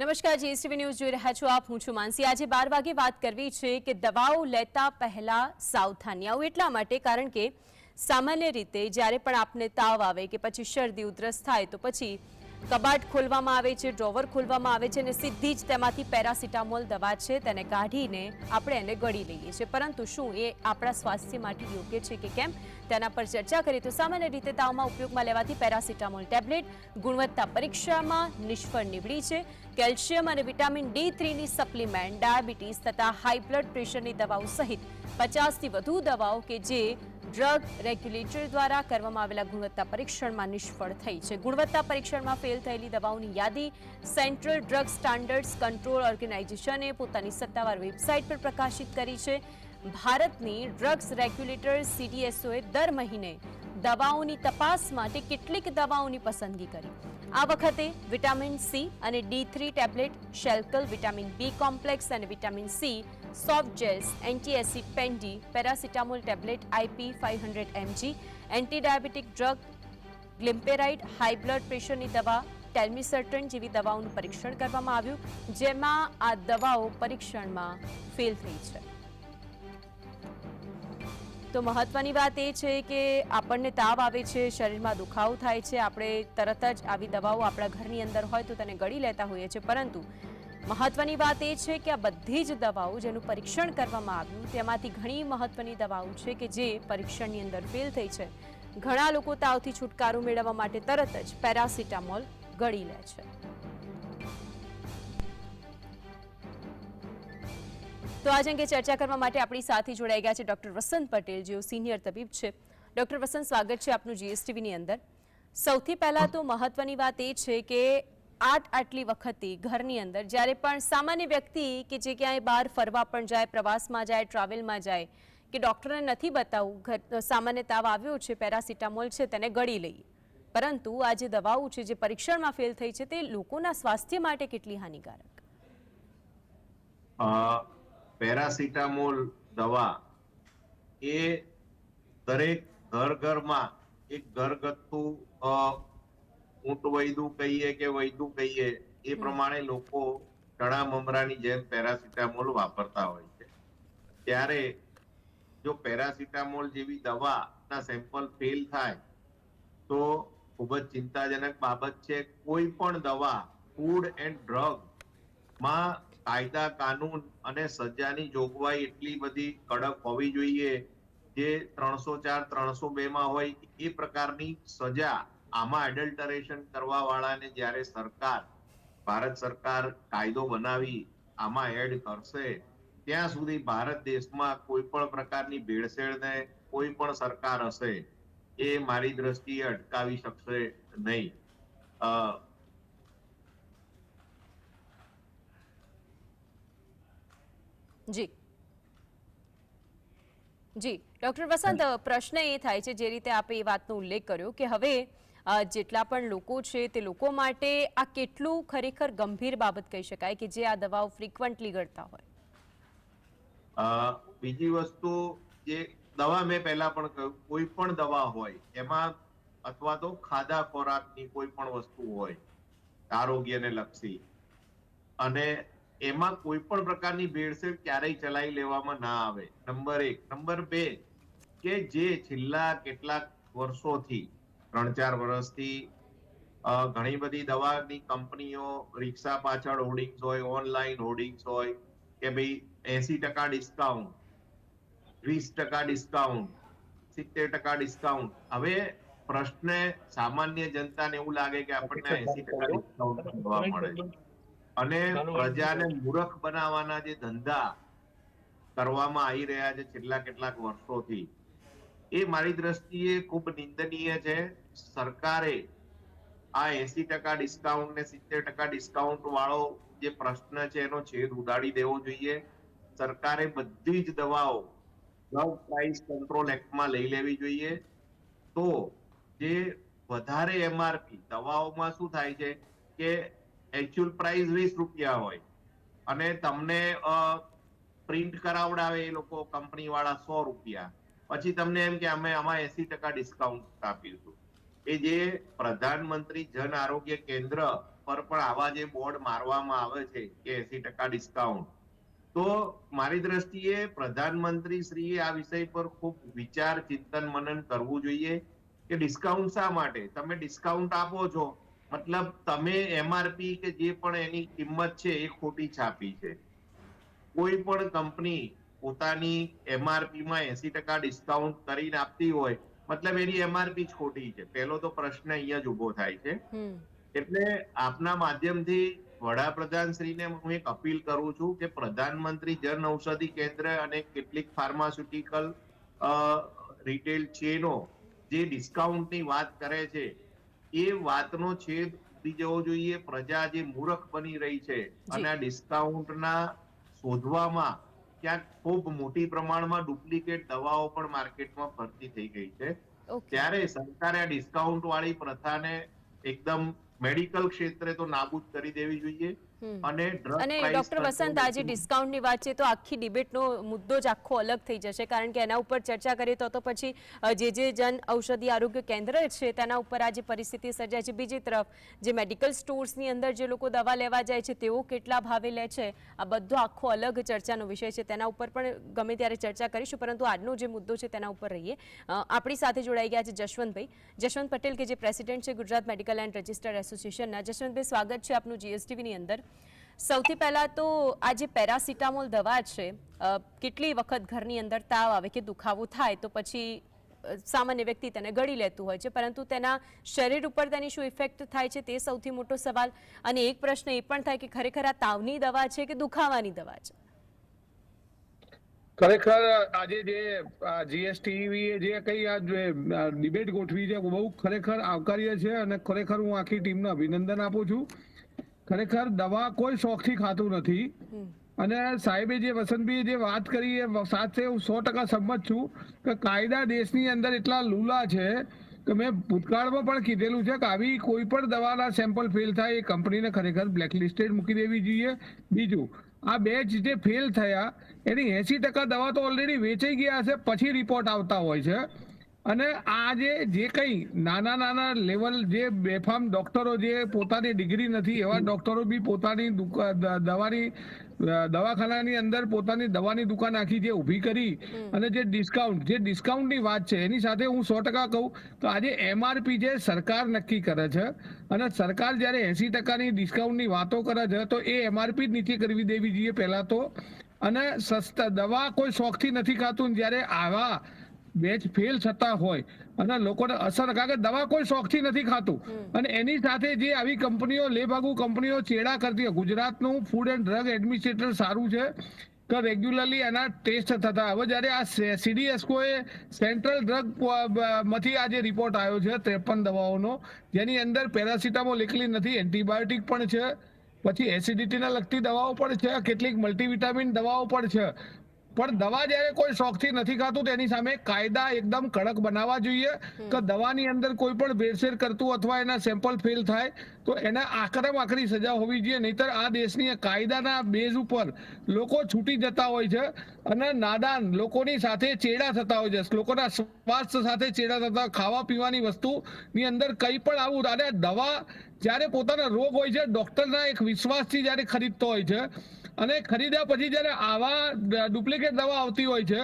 નમસ્કાર, GSTV news જોઈ રહ્યા છો આપ. હું છું માનસી. આજે 12 વાગે વાત કરવી છે કે દવાઓ લેતા પહેલા સાવધાની. આવું એટલા માટે કારણ કે સામાન્ય રીતે જ્યારે પણ આપને તાવ આવે કે પછી શરદી ઉધરસ થાય તો પછી કબાટ ખોલવામાં આવે છે, ડ્રોવર ખોલવામાં આવે છે અને સીધી જ તેમાંથી પેરાસિટામોલ દવા છે તેને કાઢીને આપણે એને ગળી લઈએ છીએ. પરંતુ શું એ આપણા સ્વાસ્થ્ય માટે યોગ્ય છે કે કેમ, તેના પર ચર્ચા કરીએ તો સામાન્ય રીતે તાવમાં ઉપયોગમાં લેવાતી પેરાસિટામોલ ટેબ્લેટ ગુણવત્તા પરીક્ષામાં નિષ્ફળ નીવડી છે. કેલ્શિયમ અને વિટામિન D3ની સપ્લિમેન્ટ, ડાયાબિટીસ તથા હાઈ બ્લડ પ્રેશરની દવાઓ સહિત 50થી વધુ દવાઓ કે જે ડ્રગ રેગ્યુલેટર દ્વારા કરવામાં આવેલા ગુણવત્તા પરીક્ષણમાં નિષ્ફળ થઈ છે. ગુણવત્તા પરીક્ષણમાં ફેલ થયેલી દવાઓની યાદી સેન્ટ્રલ ડ્રગ સ્ટાન્ડર્ડ્સ કંટ્રોલ ઓર્ગેનાઇઝેશને પોતાની સત્તાવાર વેબસાઇટ પર પ્રકાશિત કરી છે. ભારતની ડ્રગ્સ રેગ્યુલેટર CDSOએ દર મહિને દવાઓની તપાસ માટે કેટલીક દવાઓની પસંદગી કરી. આ વખતે વિટામિન C અને D3 tablet, Shelcal, vitamin B complex અને vitamin C soft gels, anti acid પેન્ડી, paracetamol tablet IP 500 mg, anti diabetic drug glimepiride, high blood પ્રેશરની દવા ટેલ્મિસર્ટન જેવી દવાઓનું પરીક્ષણ કરવામાં આવ્યું, જેમાં આ દવાઓ પરીક્ષણમાં ફેલ થઈ છે. તો મહત્વની વાત એ છે કે આપણને તાવ આવે છે, શરીરમાં દુખાવો થાય છે, આપણે તરત જ આવી દવાઓ આપણા ઘરની અંદર હોય તો તેને ગળી લેતા હોઈએ છીએ. પરંતુ મહત્વની વાત એ છે કે આ બધી જ દવાઓ જેનું પરીક્ષણ કરવામાં આવ્યું તેમાંથી ઘણી મહત્વની દવાઓ છે કે જે પરીક્ષણની અંદર ફેલ થઈ છે. ઘણા લોકો તાવથી છુટકારો મેળવવા માટે તરત જ પેરાસિટામોલ ગળી લે છે. તો આજ અંગે ચર્ચા કરવા માટે આપણી સાથે જોડાઈ ગયા છે ડોક્ટર વસંત પટેલ, જેઓ સિનિયર તબીબ છે. ડોક્ટર વસંત, સ્વાગત છે આપનું જીએસટીવીની અંદર. સૌથી પહેલા તો મહત્વની વાત એ છે કે આટલી વખતે ઘરની અંદર જ્યારે પણ સામાન્ય વ્યક્તિ કે જે ક્યાંય બહાર ફરવા પણ જાય, પ્રવાસમાં જાય, ટ્રાવેલમાં જાય, કે ડૉક્ટરને નથી બતાવવું, સામાન્ય તાવ આવ્યો છે, પેરાસિટામોલ છે તેને ગળી લઈએ. પરંતુ આ જે દવાઓ છે જે પરીક્ષણમાં ફેલ થઈ છે તે લોકોના સ્વાસ્થ્ય માટે કેટલી હાનિકારક? પેરાસિટામોલ દવા એ દરેક ઘરમાં એક ઘરગથ્થુ ઊંટ વૈદું કહીએ કે વૈદું કહીએ એ પ્રમાણે લોકો ચણા મમરાની જેમ પેરાસિટામોલ વાપરતા હોય છે. ત્યારે જો પેરાસિટામોલ જેવી દવાના સેમ્પલ ફેલ થાય તો ખૂબ જ ચિંતાજનક બાબત છે. કોઈ પણ દવા, ફૂડ એન્ડ ડ્રગ માં કાયદા કાનૂન અને સજાની જોગવાઈ એટલી બધી કડક હોવી જોઈએ જે 304, 302 માં હોય એ પ્રકારની સજા આમાં એડલ્ટરેશન કરવા વાળાને જ્યારે ભારત સરકાર કાયદો બનાવી આમાં એડ કરશે ત્યાં સુધી ભારત દેશમાં કોઈ પણ પ્રકારની ભેળસેળને કોઈ પણ સરકાર હશે એ મારી દ્રષ્ટિએ અટકાવી શકશે નહીં. જી જી ડોક્ટર વસંત, પ્રશ્ન એ થાય છે જે રીતે આપે એ વાતનો ઉલ્લેખ કર્યો કે હવે જેટલા પણ લોકો છે તે લોકો માટે આ કેટલું ખરેખર ગંભીર બાબત કહી શકાય કે જે આ દવાઓ ફ્રીક્વન્ટલી ગળતા હોય? બીજી વસ્તુ, જે દવા મેં પહેલા પણ કહ્યું, કોઈ પણ દવા હોય એમાં અથવા તો ખાધા ખોરાકની કોઈ પણ વસ્તુ હોય આરોગ્યને લક્ષી, અને એમાં કોઈ પણ પ્રકારની ભેળસેળ ક્યારેય ચલાવી લેવામાં ના આવે. નંબર 1. નંબર 2, કે જે છેલ્લા કેટલાક વર્ષોથી 3-4 વર્ષથી ઘણી બધી દવાની કંપનીઓ રિક્ષા પાછળ હોર્ડિંગ્સ હોય, ઓનલાઈન હોર્ડિંગ્સ હોય કે ભાઈ 80% ડિસ્કાઉન્ટ, 20% ડિસ્કાઉન્ટ, 70% ડિસ્કાઉન્ટ. હવે પ્રશ્ન સામાન્ય જનતાને એવું લાગે કે આપણને 80% ડિસ્કાઉન્ટ જોવા મળે છે અને પ્રજાને મૂર્ખ બનાવવાના જે ધંધા કરવામાં આવી રહ્યા છે છેલ્લા કેટલાક વર્ષોથી, એ મારી દ્રષ્ટિએ ખૂબ નિંદનીય છે. સરકારે આ 80% ડિસ્કાઉન્ટ ને 70% ડિસ્કાઉન્ટ વાળો જે પ્રશ્ન છે એનો છેદ ઉડાડી દેવો જોઈએ. સરકારે બધી જ દવાઓ ડ્રગ પ્રાઇસ કંટ્રોલ એક્ટમાં લઈ લેવી જોઈએ. તો જે વધારે MRP દવાઓમાં શું થાય છે કે એકચ્યુઅલ પ્રાઇસ 20 રૂપિયા હોય અને તમને પ્રિન્ટ કરાવડાવે એ લોકો કંપની વાળા 100 રૂપિયા, પછી તમને એમ કે અમે આમાં 80% ડિસ્કાઉન્ટ આપીશું. એ જે પ્રધાનમંત્રી જન આરોગ્ય કેન્દ્ર પર પણ આવા જે બોર્ડ મારવામાં આવે છે કે 80% ડિસ્કાઉન્ટ, તો મારી દ્રષ્ટિએ પ્રધાનમંત્રી શ્રીએ આ વિષય પર ખૂબ વિચાર ચિંતન મનન કરવું જોઈએ કે ડિસ્કાઉન્ટ શા માટે તમે ડિસ્કાઉન્ટ આપો છો, મતલબ તમે એમઆરપી કે જે પણ એની કિંમત છે એ ખોટી છાપી છે. કોઈ પણ કંપની પોતાની એમઆરપી માં 80% ડિસ્કાઉન્ટ કરીને આપતી હોય મતલબ એની એમઆરપી જ ખોટી છે. પહેલો તો પ્રશ્ન અહીંયા જ ઉભો થાય છે. એટલે આપના માધ્યમથી વડાપ્રધાન શ્રીને હું એક અપીલ કરું છું કે પ્રધાનમંત્રી જન ઔષધિ કેન્દ્ર અને કેટલીક ફાર્માસ્યુટિકલ રિટેલ ચેનો જે ડિસ્કાઉન્ટની વાત કરે છે એ વાતનો છેદ ઉડી જવો જોઈએ. પ્રજા જે મૂર્ખ બની રહી છે અને આ ડિસ્કાઉન્ટના શોધવામાં ક્યાંક ખૂબ મોટી પ્રમાણમાં ડુપ્લિકેટ દવાઓ પણ માર્કેટમાં ફરતી થઈ ગઈ છે. ત્યારે સરકારે આ ડિસ્કાઉન્ટ વાળી પ્રથાને એકદમ મેડિકલ ક્ષેત્રે તો નાબૂદ કરી દેવી જોઈએ. અને ડોક્ટર વસંત, આજે ડિસ્કાઉન્ટની વાત છે તો આખી ડિબેટનો મુદ્દો જ આખો અલગ થઈ જશે, કારણ કે એના ઉપર ચર્ચા કરીએ તો પછી જે જન ઔષધિ આરોગ્ય કેન્દ્ર છે તેના ઉપર આ જે પરિસ્થિતિ સર્જાય છે, બીજી તરફ જે મેડિકલ સ્ટોર્સની અંદર જે લોકો દવા લેવા જાય છે તેઓ કેટલા ભાવે લે છે, આ બધો આખો અલગ ચર્ચાનો વિષય છે. તેના ઉપર પણ ગમે ત્યારે ચર્ચા કરીશું, પરંતુ આજનો જે મુદ્દો છે તેના ઉપર રહીએ. આપણી સાથે જોડાઈ ગયા છે જશવંત પટેલ, કે જે પ્રેસિડેન્ટ છે ગુજરાત મેડિકલ એન્ડ રજિસ્ટર્ડ એસોસિએશનના. જશવંતભાઈ, સ્વાગત છે આપનું જીએસટીવીની અંદર. સૌથી પહેલા તો આ જે પેરાસિટામોલ દવા છે, કેટલી વખત ઘરની અંદર તાવ આવે કે દુખાવો થાય તો પછી સામાન્ય વ્યક્તિ તેને ગળી લેતું હોય છે, પરંતુ તેના શરીર ઉપર તેની શું ઇફેક્ટ થાય છે તે સૌથી મોટો સવાલ. અને એક પ્રશ્ન એ પણ થાય કે ખરેખર આ તાવની દવા છે કે દુખાવાની દવા છે? ખરેખર આજે જે જીએસટીવી જે કઈ આ ડિબેટ ગોઠવી છે બહુ ખરેખર આવકાર્ય છે, અને ખરેખર હું આખી ટીમને અભિનંદન આપું છું. ખરેખર દવા કોઈ શોખથી ખાતું નથી, અને સાહેબે જે વસંતભાઈએ જે વાત કરી એ સાથે હું 100% સંમત છું કે કાયદા દેશની અંદર એટલા લૂલા છે કે મેં ભૂતકાળમાં પણ કીધેલું છે કે આવી કોઈ પણ દવાના સેમ્પલ ફેલ થાય એ કંપનીને ખરેખર બ્લેકલિસ્ટેડ મૂકી દેવી જોઈએ. બીજું, આ બેચ જે ફેલ થયા એની 80% દવા તો ઓલરેડી વેચાઈ ગયા હશે, પછી રિપોર્ટ આવતા હોય છે. અને આ જે કંઈ નાના લેવલ જે બેફામ ડોક્ટરો જે પોતાની ડિગ્રી નથી એવા ડોક્ટરો બી પોતાની દવાખાનાની અંદર પોતાની દવાની દુકાન આખી જે ઊભી કરી અને જે ડિસ્કાઉન્ટની વાત છે એની સાથે હું 100% કહું તો આજે એમઆરપી જે સરકાર નક્કી કરે છે, અને સરકાર જ્યારે 80%ની ડિસ્કાઉન્ટની વાતો કરે છે તો એ એમઆરપી જ નીચે કરવી દેવી જોઈએ પહેલા તો. અને સસ્તા દવા કોઈ શોખથી નથી ખાતું. જ્યારે આવા બેચ ફેલ થતા હોય અને લોકોને અસર, કારણ કે દવા કોઈ શોખથી નથી ખાતું, અને એની સાથે જે આવી કંપનીઓ લેભાગુ કંપનીઓ ચેડા કરતી હોય. ગુજરાતનું ફૂડ એન્ડ ડ્રગ એડમિનિસ્ટ્રેટર સારું છે કે રેગ્યુલરલી એના ટેસ્ટ થતા. હવે જ્યારે આ સીડીએસકોએ સેન્ટ્રલ ડ્રગ માંથી આ જે રિપોર્ટ આવ્યો છે 53 દવાઓનો, જેની અંદર પેરાસિટામોલ એકલી નથી, એન્ટીબાયોટિક પણ છે, પછી એસિડિટીને લગતી દવાઓ પણ છે, કેટલીક મલ્ટીવિટામિન દવાઓ પણ છે. પણ દવા જ્યારે કોઈ શોખથી નથી ખાતું તો એની સામે કાયદા એકદમ કડક બનાવવા જોઈએ કે દવાની અંદર કોઈ પણ ભેળસેળ કરતું અથવા એના સેમ્પલ ફેલ થાય તો એને આકરી સજા હોવી જોઈએ. નહીતર આ દેશની કાયદાના બેઝ ઉપર લોકો છૂટી જતા હોય છે અને નાદાન લોકોની સાથે ચેડા થતા હોય છે, લોકોના સ્વાસ્થ્ય સાથે ચેડા થતા, ખાવા પીવાની વસ્તુની અંદર કંઈ પણ આવું. અને દવા જ્યારે પોતાના રોગ હોય છે ડોક્ટરના એક વિશ્વાસથી જ્યારે ખરીદતો હોય છે, અને ખરીદ્યા પછી જ્યારે આવા ડુપ્લિકેટ દવા આવતી હોય છે.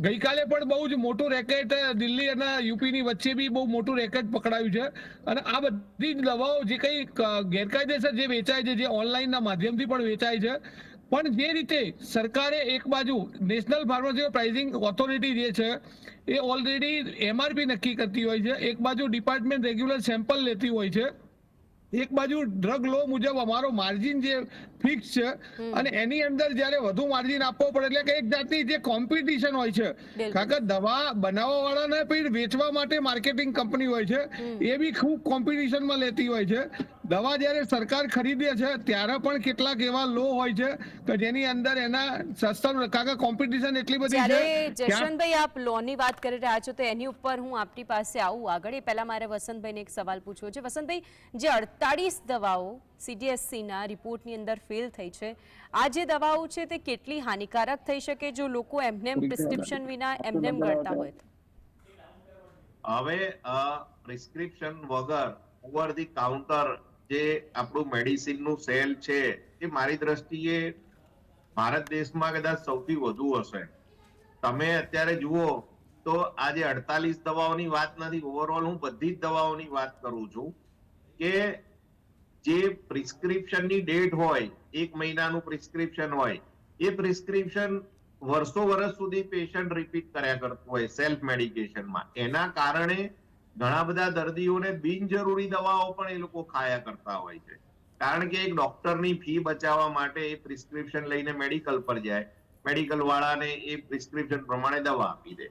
ગઈકાલે પણ બહુ જ મોટું રેકેટ દિલ્હી અને યુપીની વચ્ચે બી બહુ મોટું રેકેટ પકડાયું છે. અને આ બધી જ દવાઓ જે કંઈ ગેરકાયદેસર જે વેચાય છે, જે ઓનલાઈનના માધ્યમથી પણ વેચાય છે, પણ જે રીતે સરકારે એક બાજુ નેશનલ ફાર્માસ્યુટિકલ પ્રાઇસિંગ ઓથોરિટી જે છે એ ઓલરેડી એમઆરપી નક્કી કરતી હોય છે, એક બાજુ ડિપાર્ટમેન્ટ રેગ્યુલર સેમ્પલ લેતી હોય છે, એક બાજુ ડ્રગ લો મુજબ અમારો માર્જિન જે ફિક્સ છે, અને એની અંદર જ્યારે વધુ માર્જિન આપવો પડે એટલે કે એક જાતની જે કોમ્પિટિશન હોય છે. કારણ કે દવા બનાવવા વાળાને પણ વેચવા માટે માર્કેટિંગ કંપની હોય છે, એ બી ખૂબ કોમ્પિટિશનમાં લેતી હોય છે. દવા જ્યારે સરકાર ખરીદે છે ત્યારે પણ કેટલાક એવા લો હોય છે કે જેની અંદર એના સસ્તા, કારણ કે કોમ્પિટિશન એટલી બધી છે. જશવંતભાઈ, આપ લોની વાત કરી રહ્યા છો તો એની ઉપર હું આપની પાસે આવું આગળ. એ પહેલા મારે વસંતભાઈને એક સવાલ પૂછવો છે. વસંતભાઈ, જે 48 દવાઓ સીડીએસસીના રિપોર્ટની અંદર ફેલ થઈ છે, આ જે દવાઓ છે તે કેટલી હાનિકારક થઈ શકે જો લોકો એમને પ્રિસ્ક્રિપ્શન વિના એમને ગળતા હોય તો? હવે પ્રિસ્ક્રિપ્શન વગર ઓવર ધી કાઉન્ટર જે આપણું મેડિસિનનું સેલ છે એ મારી દ્રષ્ટિએ ભારત દેશમાં કદાચ સૌથી વધુ હશે. તમે અત્યારે જુઓ તો આજે 48 દવાઓની વાત નથી, ઓવરઓલ હું બધી જ દવાઓની વાત કરું છું કે જે પ્રિસ્ક્રિપ્શનની ડેટ હોય, 1 મહિનાનું પ્રિસ્ક્રિપ્શન હોય, એ પ્રિસ્ક્રિપ્શન વર્ષો વર્ષ સુધી પેશન્ટ રિપીટ કર્યા કરતું હોય સેલ્ફ મેડિકેશનમાં. એના કારણે ઘણા બધા દર્દીઓને બિનજરૂરી દવાઓ પણ એ લોકો ખાયા કરતા હોય છે, કારણ કે એક ડોક્ટરની ફી બચાવવા માટે એ પ્રિસ્ક્રિપ્શન લઈને મેડિકલ પર જાય, મેડિકલ વાળાને એ પ્રિસ્ક્રિપ્શન પ્રમાણે દવા આપી દે.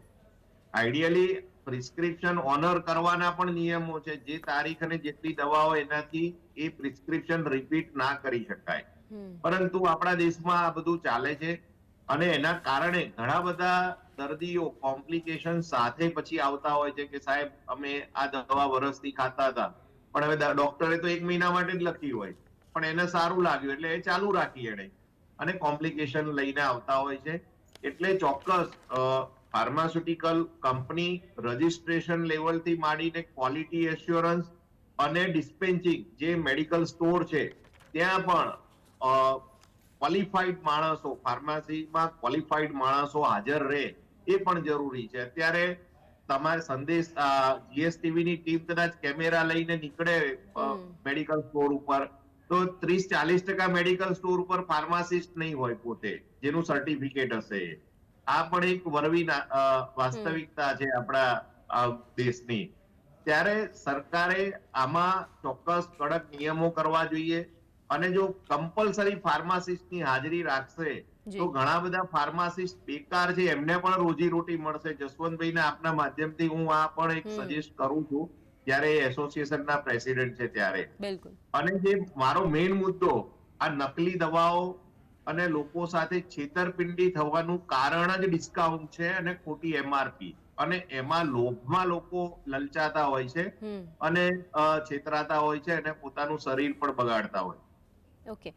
આઈડિયલી પ્રિસ્ક્રિપ્શન ઓનર કરવાના પણ નિયમો છે, જે તારીખ અને જેટલી દવાઓ એનાથી એ પ્રિસ્ક્રિપ્શન રિપીટ ના કરી શકાય. પરંતુ આપણા દેશમાં આ બધું ચાલે છે અને એના કારણે ઘણા બધા દર્દીઓ કોમ્પ્લિકેશન સાથે પછી આવતા હોય છે કે સાહેબ અમે આ દવા વર્ષથી ખાતા હતા, પણ હવે ડોક્ટરે તો 1 મહિના માટે જ લખી હોય, પણ એને સારું લાગ્યું એટલે એ ચાલુ રાખી એને, અને કોમ્પ્લિકેશન લઈને આવતા હોય છે. એટલે ચોક્કસ ફાર્માસ્યુટિકલ કંપની રજિસ્ટ્રેશન લેવલથી માંડીને ક્વોલિટી એશ્યોરન્સ અને ડિસ્પેન્સિંગ જે મેડિકલ સ્ટોર છે ત્યાં પણ ક્વોલિફાઈડ માણસો, ફાર્મસીમાં ક્વોલિફાઈડ માણસો હાજર રહે એ પણ જરૂરી છે. અત્યારે તમારે સંદેશ જીએસટીવી ની ટીમ કદાચ કેમેરા લઈને નીકળે મેડિકલ સ્ટોર ઉપર તો 30-40% મેડિકલ સ્ટોર ઉપર ફાર્માસિસ્ટ નહીં હોય પોતે, જેનું સર્ટિફિકેટ હશે. આ પણ એક વરવી વાસ્તવિકતા છે આપણા દેશની. ત્યારે સરકારે આમાં ચોક્કસ કડક નિયમો કરવા જોઈએ, અને જો કમ્પલસરી ફાર્માસિસ્ટની હાજરી રાખશે તો ઘણા બધા ફાર્માસિસ્ટ બેકાર છે, એમને પણ રોજીરોટી મળશે. જસવંતભાઈને આપના માધ્યમથી હું આ પણ એક સજેસ્ટ કરું છું, જ્યારે એસોસિએશનના પ્રેસિડેન્ટ છે ત્યારે. અને જે મારો મેઇન મુદ્દો આ નકલી દવાઓ અને લોકો સાથે છેતરપિંડી થવાનું કારણ જ ડિસ્કાઉન્ટ છે અને ખોટી એમઆરપી, અને એમાં લોભમાં લોકો લલચાતા હોય છે અને છેતરાતા હોય છે અને પોતાનું શરીર પણ બગાડતા હોય. ઓકે,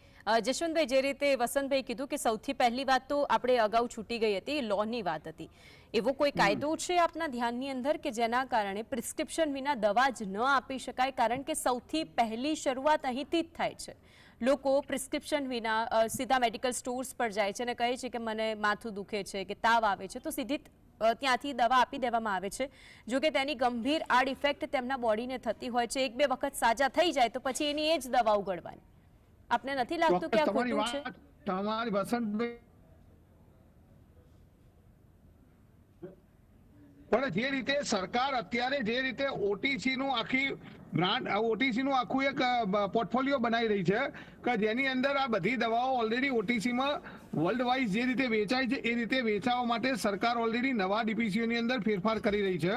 જશવંતભાઈ, જે રીતે વસંતભાઈ કીધું કે સૌથી પહેલી વાત તો આપણે અગાઉ છૂટી ગઈ હતી, લોની વાત હતી. એવો કોઈ કાયદો છે આપના ધ્યાનની અંદર કે જેના કારણે પ્રિસ્ક્રિપ્શન વિના દવા જ ન આપી શકાય? કારણ કે સૌથી પહેલી શરૂઆત અહીંથી જ થાય છે. લોકો પ્રિસ્ક્રિપ્શન વિના સીધા મેડિકલ સ્ટોર્સ પર જાય છે અને કહે છે કે મને માથું દુખે છે કે તાવ આવે છે, તો સીધી ત્યાંથી દવા આપી દેવામાં આવે છે. જો કે તેની ગંભીર આડ ઇફેક્ટ તેમના બોડીને થતી હોય છે. 1-2 વખત સાજા થઈ જાય તો પછી એની એ જ દવા ઉગડવાની. આપને નથી લાગતું કે આ ખોટું છે? તમારી વસંતભાઈ, પણ જે રીતે સરકાર અત્યારે જે રીતે ઓટીસી નું આખી બ્રાન્ડ, ઓટીસી નું આખું એક પોર્ટફોલિયો બનાવી રહી છે કે જેની અંદર આ બધી દવાઓ ઓલરેડી ઓટીસીમાં વર્લ્ડ વાઇઝ જે રીતે વેચાય છે એ રીતે વેચાવા માટે સરકાર ઓલરેડી નવા ડીપીસીઓની અંદર ફેરફાર કરી રહી છે.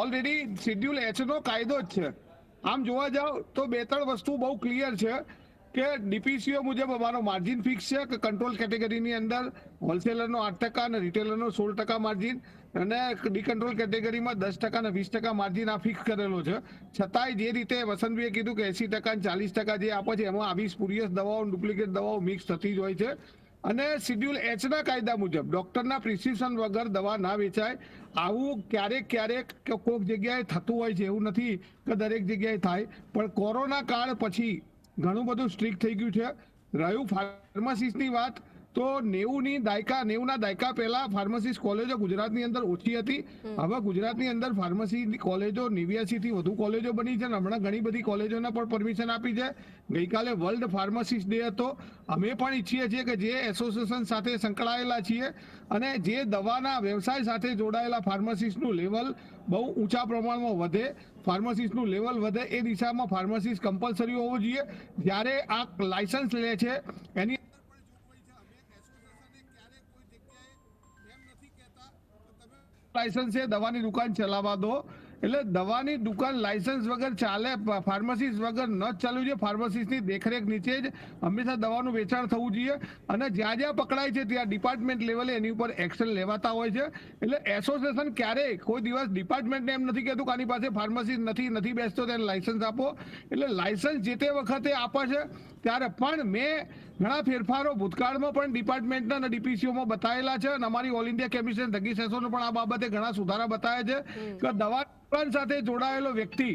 ઓલરેડી શેડ્યુલ H નો કાયદો જ છે. આમ જોવા જાવ તો 2-3 વસ્તુ બહુ ક્લિયર છે કે ડીપીસીઓ મુજબ અમારો માર્જિન ફિક્સ છે કે કંટ્રોલ કેટેગરીની અંદર હોલસેલરનો 8% અને રિટેલરનો 16% માર્જિન, અને ડી કંટ્રોલ કેટેગરીમાં 10% અને 20% માર્જિન આ ફિક્સ કરેલો છે. છતાંય જે રીતે વસંતભાઈએ કીધું કે 80% અને 40% જે આપે છે એમાં આવી સ્પુરિયસ દવાઓ, ડુપ્લિકેટ દવાઓ મિક્સ થતી જ હોય છે. અને શેડ્યુલ H ના કાયદા મુજબ ડોક્ટરના પ્રિસ્ક્રિપ્શન વગર દવા ના વેચાય. આવું ક્યારેક કોઈક જગ્યાએ થતું હોય છે, એવું નથી કે દરેક જગ્યાએ થાય. પણ કોરોના કાળ પછી ઘણું બધું સ્ટ્રિક્ટ થઈ ગયું છે. રહ્યું ફાર્માસિસ્ટની વાત, તો 90ના દાયકા પહેલા ફાર્માસિસ્ટ કોલેજો ગુજરાતની અંદર ઓછી હતી. હવે ગુજરાતની અંદર ફાર્મસી કોલેજો 89 થી વધુ કોલેજો બની છે. હમણાં ઘણી બધી કોલેજોને પણ પરમિશન આપી છે. ગઈકાલે વર્લ્ડ ફાર્માસિસ્ટ ડે હતો. અમે પણ ઈચ્છીએ છીએ કે જે એસોસિએશન સાથે સંકળાયેલા છીએ અને જે દવાના વ્યવસાય સાથે જોડાયેલા ફાર્માસિસ્ટનું લેવલ બહુ ઊંચા પ્રમાણમાં વધે, ફાર્માસિસ્ટનું લેવલ વધે, એ દિશામાં ફાર્માસિસ્ટ કમ્પલસરી હોવો જોઈએ. જ્યારે આ લાયસન્સ લે છે એની લાયસન્સ છે દવાની દુકાન ચલાવવા દો. એટલે દવાની દુકાન લાયસન્સ વગર ચાલે, ફાર્માસિસ્ટ વગર ન જ ચાલવું જોઈએ. ફાર્માસિસ્ટની દેખરેખ નીચે જ હંમેશા દવાનું વેચાણ થવું જોઈએ. અને જ્યાં જ્યાં પકડાય છે ત્યાં ડિપાર્ટમેન્ટ લેવલે એની ઉપર એક્શન લેવાતા હોય છે. એટલે એસોસિએશન ક્યારેય કોઈ દિવસ ડિપાર્ટમેન્ટને એમ નથી કહેતું કે આની પાસે ફાર્માસિસ્ટ નથી બેસતો તેને લાયસન્સ આપો. એટલે લાયસન્સ જે તે વખતે આપે છે ત્યારે પણ મેં ઘણા ફેરફારો ભૂતકાળમાં પણ ડિપાર્ટમેન્ટના અને ડીપીસીઓમાં બતાવેલા છે, અને અમારી all India chemist and drug એસોસિએશને પણ આ બાબતે ઘણા સુધારા બતાવ્યા છે કે દવા સાથે જોડાયેલો વ્યક્તિ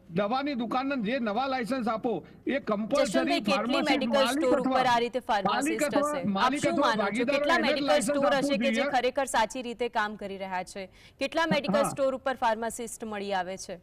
દવાની દુકાનના જે નવા લાયસન્સ આપો એ કમ્પલસરી જશવંતભાઈ, કેટલી મેડિકલ સ્ટોર ઉપર આ રીતે ફાર્માસિસ્ટ હશે? આપ શું માનો છો? કેટલા મેડિકલ સ્ટોર હશે કે જે ખરેખર સાચી રીતે કામ કરી રહ્યા છે? કેટલા મેડિકલ સ્ટોર ઉપર ફાર્માસિસ્ટ મળી આવે છે?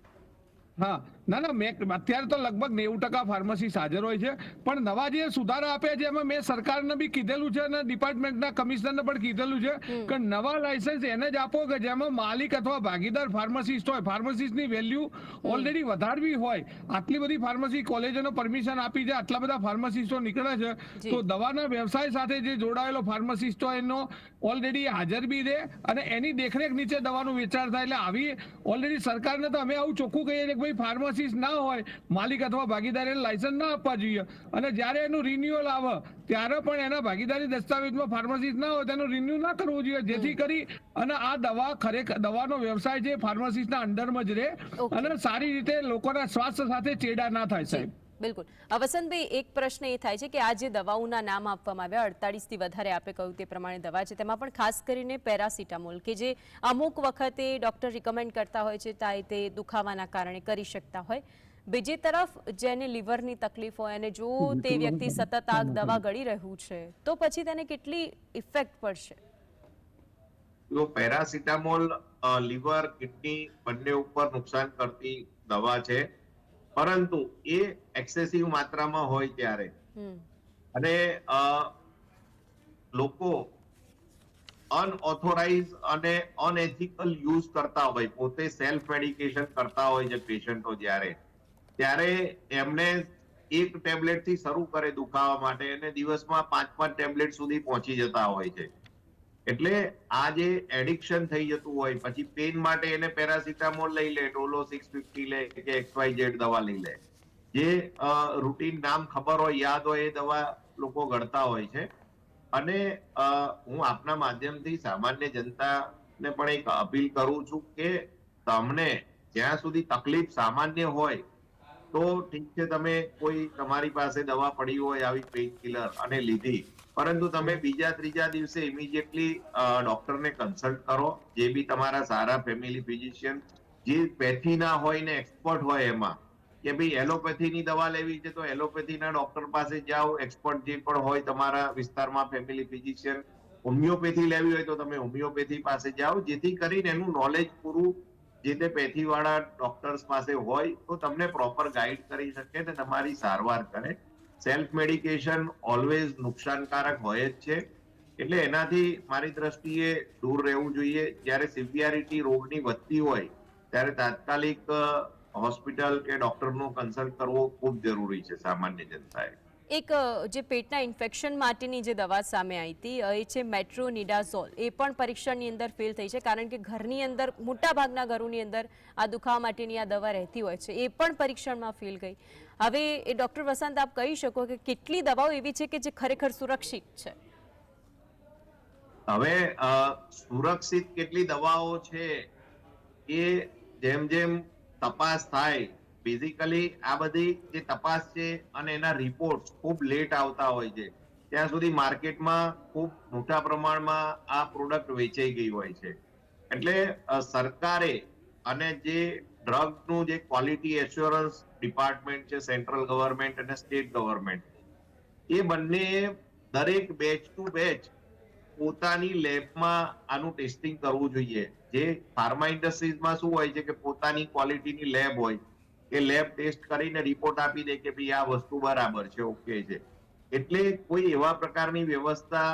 હા, ના અત્યારે તો લગભગ 90% ફાર્મસિસ્ટ હાજર હોય છે, પણ નવા જે સુધારા આપ્યા છે એમાં મેં સરકારને બી કીધેલું છે અને ડિપાર્ટમેન્ટના કમિશનરને પણ કીધેલું છે કે નવા લાયસન્સ એને જ આપો કે જેમાં માલિક અથવા ભાગીદાર ફાર્મસિસ્ટ હોય. ફાર્મસિસ્ટની વેલ્યુ ઓલરેડી વધારવી હોય. આટલી બધી ફાર્મસી કોલેજોને પરમિશન આપી છે, આટલા બધા ફાર્મસિસ્ટો નીકળે છે, તો દવાના વ્યવસાય સાથે જે જોડાયેલો ફાર્મસિસ્ટ હોય એનો ઓલરેડી હાજર બી રહે અને એની દેખરેખ નીચે દવાનું વેચાણ થાય. એટલે આવી ઓલરેડી સરકારને તો અમે આવું ચોખ્ખું કહીએ છીએ કે ભાઈ ફાર્મસિસ્ટ ના હોય માલિક અથવા ભાગીદાર એને લાયસન્સ ના આપવા જોઈએ, અને જ્યારે એનું રિન્યુઅલ આવે ત્યારે પણ એના ભાગીદારી દસ્તાવેજમાં ફાર્મસિસ્ટ ના હોય તેનું રિન્યુ ના કરવું જોઈએ, જેથી કરી અને આ દવા ખરેખર દવાનો વ્યવસાય છે ફાર્મસિસ્ટના અંડરમાં જ રહે અને સારી રીતે લોકોના સ્વાસ્થ્ય સાથે ચેડા ના થાય. સાહેબ બિલકુલ. વસંતભાઈ, એક પ્રશ્ન એ થાય છે કે આ જે દવાઓના નામ આપવામાં આવ્યા 48 થી વધારે આપે કહ્યું તે પ્રમાણે દવા છે, તેમાં પણ ખાસ કરીને પેરાસિટામોલ કે જે અમુક વખતે ડોક્ટર રિકમેન્ડ કરતા હોય છે તે દુખાવાના કારણે કરી શકતા હોય. બીજી તરફ જેને લીવરની તકલીફ હોય અને જો તે વ્યક્તિ સતત આ દવા ગળી રહ્યું છે તો પછી તેને કેટલી ઇફેક્ટ પડશે? તો પેરાસિટામોલ લીવર, કિડની બંને ઉપર નુકસાન કરતી દવા છે, પરંતુ એ એક્સેસિવ માત્રામાં હોય ત્યારે અને લોકો અનઓથોરાઇઝ અને અનએથિકલ યુઝ કરતા હોય, પોતે સેલ્ફ મેડિકેશન કરતા હોય છે પેશન્ટો, ત્યારે એમને એક ટેબ્લેટ થી શરૂ કરે દુખાવા માટે અને દિવસમાં 5-5 ટેબ્લેટ સુધી પહોંચી જતા હોય છે. એટલે આ જે એડિક્શન થઈ જતું હોય, પછી પેઇન માટે એને પેરાસિટામોલ લઈ લે, ડોલો 650 લે કે XYZ દવા લઈ લે, જે રૂટીન નામ ખબર હોય, યાદ હોય એ દવા લોકો ગળતા હોય છે. અને હું આપના માધ્યમથી સામાન્ય જનતાને પણ એક અપીલ કરું છું કે તમને જ્યાં સુધી તકલીફ સામાન્ય હોય તો ઠીક છે, તમે કોઈ તમારી પાસે દવા પડી હોય આવી પેઇન કિલર અને લીધી, પરંતુ તમે બીજા ત્રીજા દિવસે ઇમિડિયેટલી ડોક્ટરને કન્સલ્ટ કરો, જે બી તમારા સારા ફેમિલી ફિઝિશિયન જે પેથીના હોય ને એક્સપર્ટ હોય એમાં, કે ભાઈ એલોપેથીની દવા લેવી છે તો એલોપેથીના ડોક્ટર પાસે જાઓ, એક્સપર્ટ જે પણ હોય તમારા વિસ્તારમાં ફેમિલી ફિઝિશિયન. હોમિયોપેથી લેવી હોય તો તમે હોમિયોપેથી પાસે જાઓ, જેથી કરીને એનું નોલેજ પૂરું જે તે પેથી વાળા ડોક્ટર્સ પાસે હોય તો તમને પ્રોપર ગાઈડ કરી શકે ને તમારી સારવાર કરે. સેલ્ફ મેડિકેશન ઓલવેઝ નુકસાનકારક હોય જ છે, એટલે એનાથી મારી દ્રષ્ટિએ દૂર રહેવું જોઈએ. જ્યારે સિવિયરિટી રોગની વધતી હોય ત્યારે તાત્કાલિક હોસ્પિટલ કે ડોક્ટરનો કન્સલ્ટ કરવો ખૂબ જરૂરી છે સામાન્ય જનતાએ. એક જે પેટના ઇન્ફેક્શન માટેની જે દવા સામે આવી હતી એ છે મેટ્રોનિડાઝોલ. એ પણ પરીક્ષણની અંદર ફેલ થઈ છે, કારણ કે ઘરની અંદર મોટાભાગના ઘરોની અંદર આ દુખાવા માટેની આ દવા રહેતી હોય છે, એ પણ પરીક્ષણમાં ફેલ ગઈ. હવે એ ડોક્ટર વસંત, આપ કહી શકો કે કેટલી દવાઓ એવી છે કે જે ખરેખર સુરક્ષિત છે? હવે સુરક્ષિત કેટલી દવાઓ છે એ જેમ જેમ તપાસ થાય, બેઝિકલી આ બધી જે તપાસ છે અને એના રિપોર્ટ ખૂબ લેટ આવતા હોય છે, ત્યાં સુધી માર્કેટમાં ખૂબ મોટા પ્રમાણમાં આ પ્રોડક્ટ વેચાઈ ગઈ હોય છે. એટલે સરકારે અને જે ડ્રગનું જે ક્વોલિટી એશ્યોરન્સ ડિપાર્ટમેન્ટ છે, સેન્ટ્રલ ગવર્મેન્ટ અને સ્ટેટ ગવર્મેન્ટ, એ બંને દરેક બેચ ટુ બેચ પોતાની લેબમાં આનું ટેસ્ટિંગ કરવું જોઈએ. જે ફાર્મા ઇન્ડસ્ટ્રીઝમાં શું હોય છે કે પોતાની ક્વોલિટીની લેબ હોય, એ લેબ ટેસ્ટ કરીને રિપોર્ટ આપી દે કે ભાઈ આ વસ્તુ બરાબર છે, ઓકે છે. એટલે કોઈ એવા પ્રકારની વ્યવસ્થા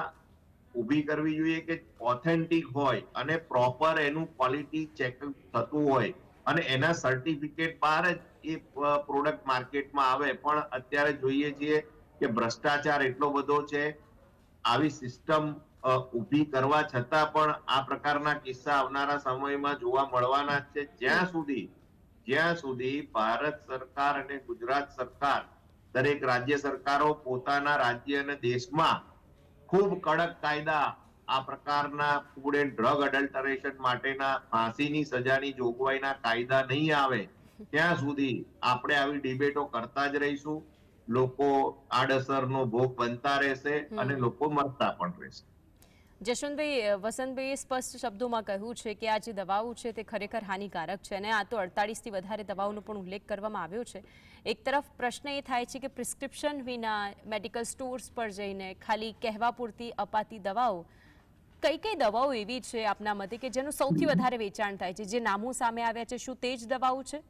ઊભી કરવી જોઈએ કે ઓથેન્ટિક હોય અને પ્રોપર એનું ક્વોલિટી ચેક થતું હોય અને એના સર્ટિફિકેટ બહાર જ એ પ્રોડક્ટ માર્કેટમાં આવે. પણ અત્યારે જોઈએ છીએ કે ભ્રષ્ટાચાર એટલો બધો છે, આવી સિસ્ટમ ઊભી કરવા છતાં પણ આ પ્રકારના કિસ્સા આવનારા સમયમાં જોવા મળવાના છે. જ્યાં સુધી ભારત સરકાર અને ગુજરાત સરકાર, દરેક રાજ્ય સરકારો પોતાના રાજ્ય અને દેશમાં ખૂબ કડક કાયદા આ પ્રકારના ફૂડ એન્ડ ડ્રગ અડલ્ટરેશન માટેના ફાંસીની સજાની જોગવાઈના કાયદા નહીં આવે, ત્યાં સુધી આપણે આવી ડિબેટો કરતા જ રહીશું. લોકો આડઅસરનો ભોગ બનતા રહેશે અને લોકો મરતા પણ રહેશે. જશવંતભાઈ, વસંતભાઈએ સ્પષ્ટ શબ્દોમાં કહ્યું છે કે આ જે દવાઓ છે તે ખરેખર હાનિકારક છે અને આ તો 48થી વધારે દવાઓનો પણ ઉલ્લેખ કરવામાં આવ્યો છે. એક તરફ પ્રશ્ન એ થાય છે કે પ્રિસ્ક્રિપ્શન વિના મેડિકલ સ્ટોર્સ પર જઈને ખાલી કહેવા પૂરતી અપાતી દવાઓ, કઈ કઈ દવાઓ એવી છે આપના મતે કે જેનું સૌથી વધારે વેચાણ થાય છે, જે નામો સામે આવ્યા છે, શું તે જ દવાઓ છે?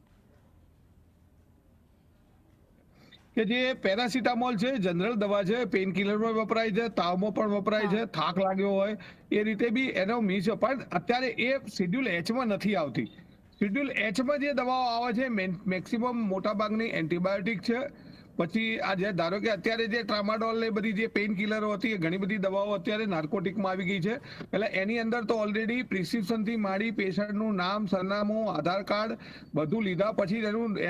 કે જે પેરાસિટામોલ છે, જનરલ દવા છે, પેઇન કિલરમાં વપરાય છે, તાવમાં પણ વપરાય છે, થાક લાગ્યો હોય એ રીતે બી એનો મિસ, પણ અત્યારે એ શેડ્યુલ એચમાં નથી આવતી. શેડ્યુલ એચમાં જે દવાઓ આવે છે મેક્સિમમ મોટાભાગની એન્ટીબાયોટિક છે. પછી આ જે ધારો કે અત્યારે જે ટ્રામાડોલ ને બધી જે પેઇન કિલરો હતી એ ઘણી બધી દવાઓ અત્યારે નાર્કોટિકમાં આવી ગઈ છે. એટલે એની અંદર તો ઓલરેડી પ્રિસ્ક્રિપ્શનથી માંડી પેશન્ટનું નામ, સરનામું, આધાર કાર્ડ બધું લીધા પછી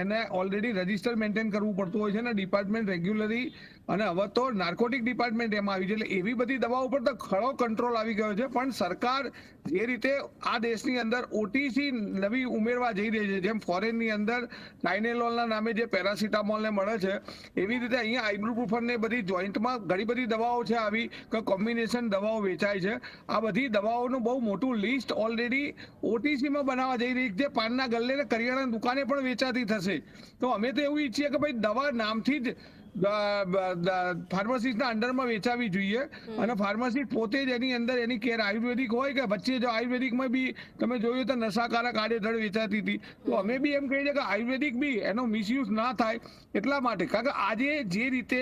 એને ઓલરેડી રજિસ્ટર મેન્ટેન કરવું પડતું હોય છે ને ડિપાર્ટમેન્ટ રેગ્યુલરી. અને હવે તો નાર્કોટિક ડિપાર્ટમેન્ટ એમાં આવી છે. એટલે એવી બધી દવાઓ પર તો ખરો કંટ્રોલ આવી ગયો છે. પણ સરકાર જે રીતે આ દેશની અંદર ઓટીસી નવી ઉમેરવા જઈ રહી છે, જેમ ફોરેનની અંદર ટાઇનેલોલના નામે જે પેરાસિટામોલને મળે છે, એવી રીતે અહીંયા આઇબ્રુપ્રોફન ને બધી જોઈન્ટમાં ઘણી બધી દવાઓ છે આવી કે કોમ્બિનેશન દવાઓ વેચાય છે. આ બધી દવાઓનું બહુ મોટું લિસ્ટ ઓલરેડી ઓટીસીમાં બનાવવા જઈ રહી છે, પાનના ગલ્લે ને કરિયાણા દુકાને પણ વેચાતી થશે. તો અમે તો એવું ઈચ્છીએ કે ભાઈ દવા નામથી જ ફાર્માસિસ્ટના અંડરમાં વેચાવી જોઈએ અને ફાર્માસિસ્ટ પોતે જ એની અંદર એની કેર, આયુર્વેદિક હોય કે વચ્ચે જો આયુર્વેદિકમાં બી તમે જોયું તો નશાકારક આડેધડ વેચાતી હતી. તો અમે બી એમ કહીએ કે આયુર્વેદિક બી એનો મિસયુઝ ના થાય એટલા માટે. કારણ કે આજે જે રીતે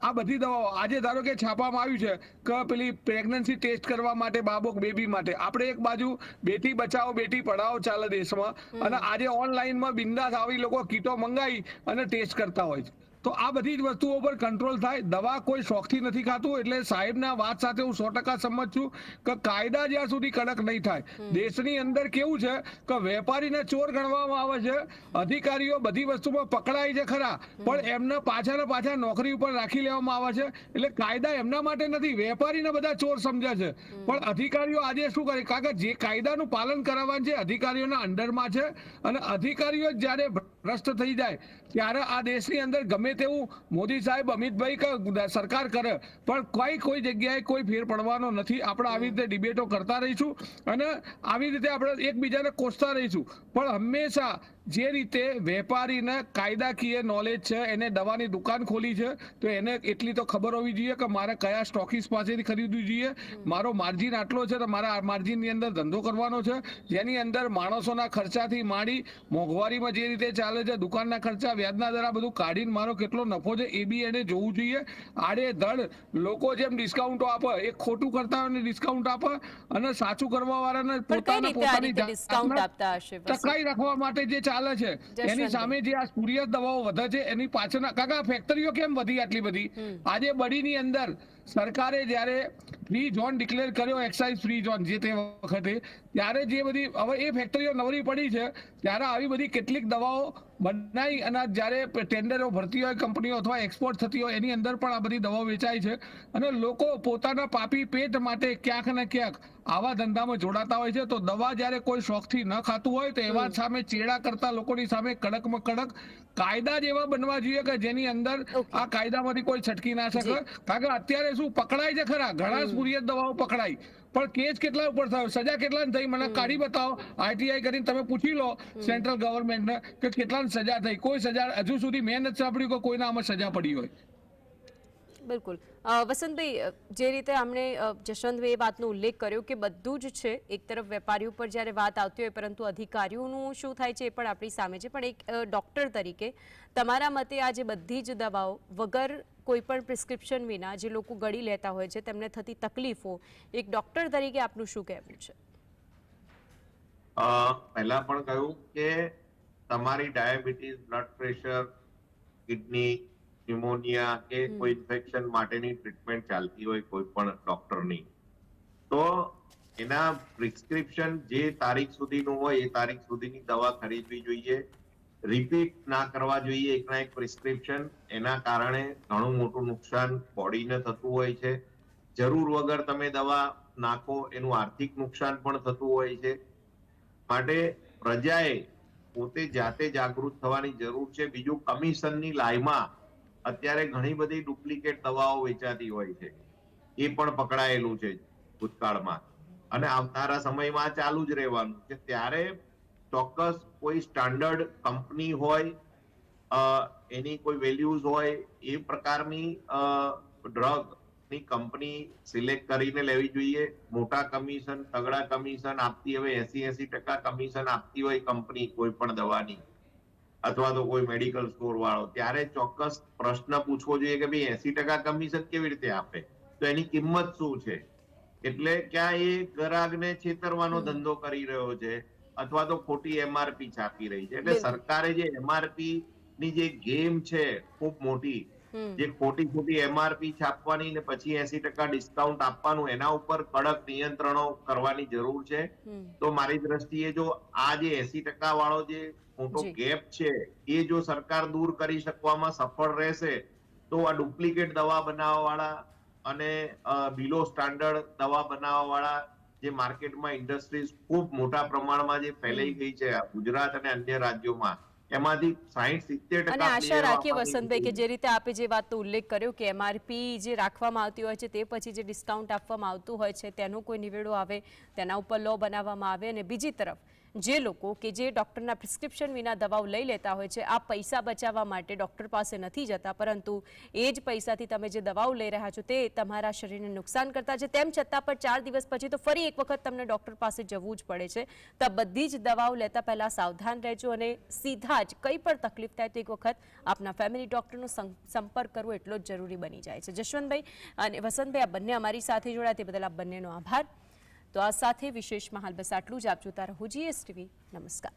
આ બધી દવાઓ આજે ધારો કે છાપવામાં આવ્યું છે કે પેલી પ્રેગ્નન્સી ટેસ્ટ કરવા માટે બાબો બેબી માટે આપણે એક બાજુ બેટી બચાવો બેટી પઢાઓ ચાલે દેશમાં, અને આજે ઓનલાઈનમાં બિંદાસ આવી લોકો કીટો મંગાવી અને ટેસ્ટ કરતા હોય છે. તો આ બધી જ વસ્તુઓ પર કંટ્રોલ થાય. દવા કોઈ શોખથી નથી ખાતું. એટલે સાહેબના વાત સાથે હું 100% સંમત છું કે કાયદા જ્યાં સુધી કડક નહીં થાય. દેશની અંદર કેવું છે કે વેપારીને ચોર ગણવામાં આવે છે, અધિકારીઓ બધી વસ્તુમાં પકડાય છે ખરા, પણ એમને પાછા નોકરી ઉપર રાખી લેવામાં આવે છે. એટલે કાયદા એમના માટે નથી, વેપારીને બધા ચોર સમજે છે. પણ અધિકારીઓ આજે શું કરે, કારણ કે જે કાયદાનું પાલન કરાવવાનું છે અધિકારીઓના અંડરમાં છે, અને અધિકારીઓ જ્યારે ભ્રષ્ટ થઈ જાય ત્યારે આ દેશની અંદર ગમે તેવું મોદી સાહેબ, અમિતભાઈ કે સરકાર કરે પણ કોઈ જગ્યાએ કોઈ ફેર પડવાનો નથી. આપણે આવી રીતે ડિબેટો કરતા રહીશું અને આવી રીતે આપણે એકબીજાને કોસતા રહીશું. પણ હંમેશા જે રીતે વેપારીને કાયદાકીય નોલેજ છે, એને દવાની દુકાન ખોલી છે તો એને એટલી તો ખબર હોવી જોઈએ કે મારે કયા સ્ટોકિસ્ટ પાસેથી ખરીદવું જોઈએ, મારો માર્જિન આટલો છે તો મારે આ માર્જિનની અંદર ધંધો કરવાનો છે, જેની અંદર માણસોના ખર્ચાથી માંડી મોંઘવારીમાં જે રીતે ચાલે છે, દુકાનના ખર્ચા, વ્યાજના દરા બધું કાઢીને મારો કેટલો નફો છે એ બી એને જોવું જોઈએ. આડેધડ લોકો જેમ ડિસ્કાઉન્ટો આપે, એ ખોટું કરતા હોય ડિસ્કાઉન્ટ આપે અને સાચું કરવા વાળાને પોતાની ટકાઈ રાખવા માટે જે ચાલે છે એની સામે જે આ સ્પુરિયસ દવાઓ વધે છે એની પાછળના, કાકા ફેક્ટરીઓ કેમ વધી આટલી બધી? આજે બડીની અંદર સરકારે જ્યારે ફ્રી ઝોન ડિક્લેર કર્યો, એક્સાઇઝ ફ્રી ઝોન, જે તે વખતે ત્યારે જે બધી હવે એ ફેક્ટરીઓ નવરી પડી છે ત્યારે આવી બધી કેટલીક દવાઓ બનાવી અને જ્યારે ટેન્ડરો ભરતી હોય કંપનીઓ અથવા એક્સપોર્ટ થતી હોય એની અંદર પણ આ બધી દવાઓ વેચાય છે. અને લોકો પોતાના પાપી પેટ માટે ક્યાંક ને ક્યાંક આવા ધંધામાં જોડાતા હોય છે. તો દવા જ્યારે કોઈ શોખથી ન ખાતું હોય તો એવા સામે ચેડા કરતા લોકોની સામે કડકમાં કડક કાયદા જ એવા બનવા જોઈએ કે જેની અંદર આ કાયદામાંથી કોઈ છટકી ના શકે. કારણ કે અત્યારે શું પકડાય છે ખરા, ઘણા સ્પુરિયસ દવાઓ પકડાય, પણ કેસ કેટલા ઉપર થયો, સજા કેટલા થઈ મને કાઢી બતાવો. આરટીઆઈ કરીને તમે પૂછી લો સેન્ટ્રલ ગવર્મેન્ટને કે કેટલા સજા થઈ. કોઈ સજા હજુ સુધી મેં નથી સાંભળ્યું કે કોઈના આમાં સજા પડી હોય. બિલકુલ. વસંતભાઈ, જે રીતે અમને જશવંતભાઈ એ વાતનો ઉલ્લેખ કર્યો કે બધું જ છે, એક તરફ વેપારીઓ પર જ્યારે વાત આવતી હોય પરંતુ અધિકારીઓનું શું થાય છે એ પણ આપણી સામે છે. પણ એક ડોક્ટર તરીકે તમારા મતે આ જે બધી જ દવાઓ વગર કોઈ પણ પ્રિસ્ક્રિપ્શન વિના જે લોકો ગળી લેતા હોય છે તેમને થતી તકલીફો, એક ડોક્ટર તરીકે આપનું શું કહેવું છે? પહેલા પણ કહ્યું કે તમારી diabetes, blood pressure, kidney, pneumonia કે કોઈ ઇન્ફેક્શન માટેની ટ્રીટમેન્ટ ચાલતી હોય કોઈ પણ ડોક્ટરની, તો એના પ્રિસ્ક્રિપ્શન જે તારીખ સુધીનું હોય એ તારીખ સુધીની દવા ખરીદવી જોઈએ. રિપીટ ના કરવા જોઈએ એકના એક પ્રિસ્ક્રિપ્શન. એના કારણે ઘણું મોટું નુકસાન બોડીને થતું હોય છે. જરૂર વગર તમે દવા નાખો એનું આર્થિક નુકસાન પણ થતું હોય છે. માટે પ્રજાએ પોતે જાતે જાગૃત થવાની જરૂર છે. બીજું, કમિશનની લાઈમાં અત્યારે ઘણી બધી ડુપ્લિકેટ દવાઓ વેચાતી હોય છે, એ પણ પકડાયેલું છે. ભૂતકાળમાં અને આવનારા સમયમાં આ ચાલુ જ રહેવાનું છે. ત્યારે ચોક્કસ કોઈ સ્ટાન્ડર્ડ કંપની હોય, એની કોઈ વેલ્યુઝ હોય, એ પ્રકારની ડ્રગ ની કંપની સિલેક્ટ કરીને લેવી જોઈએ. મોટા કમિશન, તગડા કમિશન આપતી, હવે 80% કમિશન આપતી હોય કંપની કોઈ પણ દવાની અથવા તો કોઈ મેડિકલ સ્ટોર વાળો, ત્યારે ચોક્કસ પ્રશ્ન પૂછવો જોઈએ કે ભાઈ 80% કમિશન કેવી રીતે આપે, તો એની કિંમત શું છે? એટલે ક્યાં એ ગ્રાહકને છેતરવાનો ધંધો કરી રહ્યો છે અથવા તો ખોટી એમઆરપી છાપી રહી છે. એટલે સરકારે જે એમઆરપી ની જે ગેમ છે ખૂબ મોટી, જે ખોટી એમઆરપી છાપવાની ને પછી 80% ડિસ્કાઉન્ટ આપવાનું, એના ઉપર કડક નિયંત્રણો કરવાની જરૂર છે. તો મારી દ્રષ્ટિએ જો આ જે 80% વાળો જે મોટો ગેપ છે એ જો સરકાર દૂર કરી શકવામાં સફળ રહેશે તો આ ડુપ્લિકેટ દવા બનાવવા વાળા અને બિલો સ્ટાન્ડર્ડ દવા બનાવવા વાળા જે માર્કેટમાં ઇન્ડસ્ટ્રીઝ ખૂબ મોટા પ્રમાણમાં જે ફેલાઈ ગઈ છે ગુજરાત અને અન્ય રાજ્યોમાં, એમાંથી 60-70% અને આશા રાખીએ વસંતભાઈ કે જે રીતે આપે જે વાતનો ઉલ્લેખ કર્યો કે એમઆરપી જે રાખવામાં આવતી હોય છે તે પછી જે ડિસ્કાઉન્ટ આપવામાં આવતું હોય છે તેનો કોઈ નિવેડો આવે, તેના ઉપર લો બનાવવામાં આવે. અને બીજી તરફ જે લોકો કે જે ડોક્ટરના પ્રિસ્ક્રિપ્શન વિના દવાઓ લઈ લેતા હોય છે, આ પૈસા બચાવવા માટે ડોક્ટર પાસે નથી જતા, પરંતુ એ જ પૈસાથી તમે જે દવાઓ લઈ રહ્યા છો તે તમારા શરીરને નુકસાન કરતા છે. તેમ છતાં પણ 4 દિવસ પછી તો ફરી એક વખત તમને ડોક્ટર પાસે જવું જ પડે છે. તો બધી જ દવાઓ લેતા પહેલા સાવધાન રહેજો અને સીધા જ કંઈ પણ તકલીફ થાય તો એક વખત આપના ફેમિલી ડોક્ટરનો સંપર્ક કરવો એટલો જ જરૂરી બની જાય છે. જશવંતભાઈ અને વસંતભાઈ, આ બંને અમારી સાથે જોડાયા તે બદલ આપ બંનેનો આભાર. તો આ સાથે વિશેષમાં હાલ બસ આટલું જ. આપ જોતા રહો GSTV. નમસ્કાર.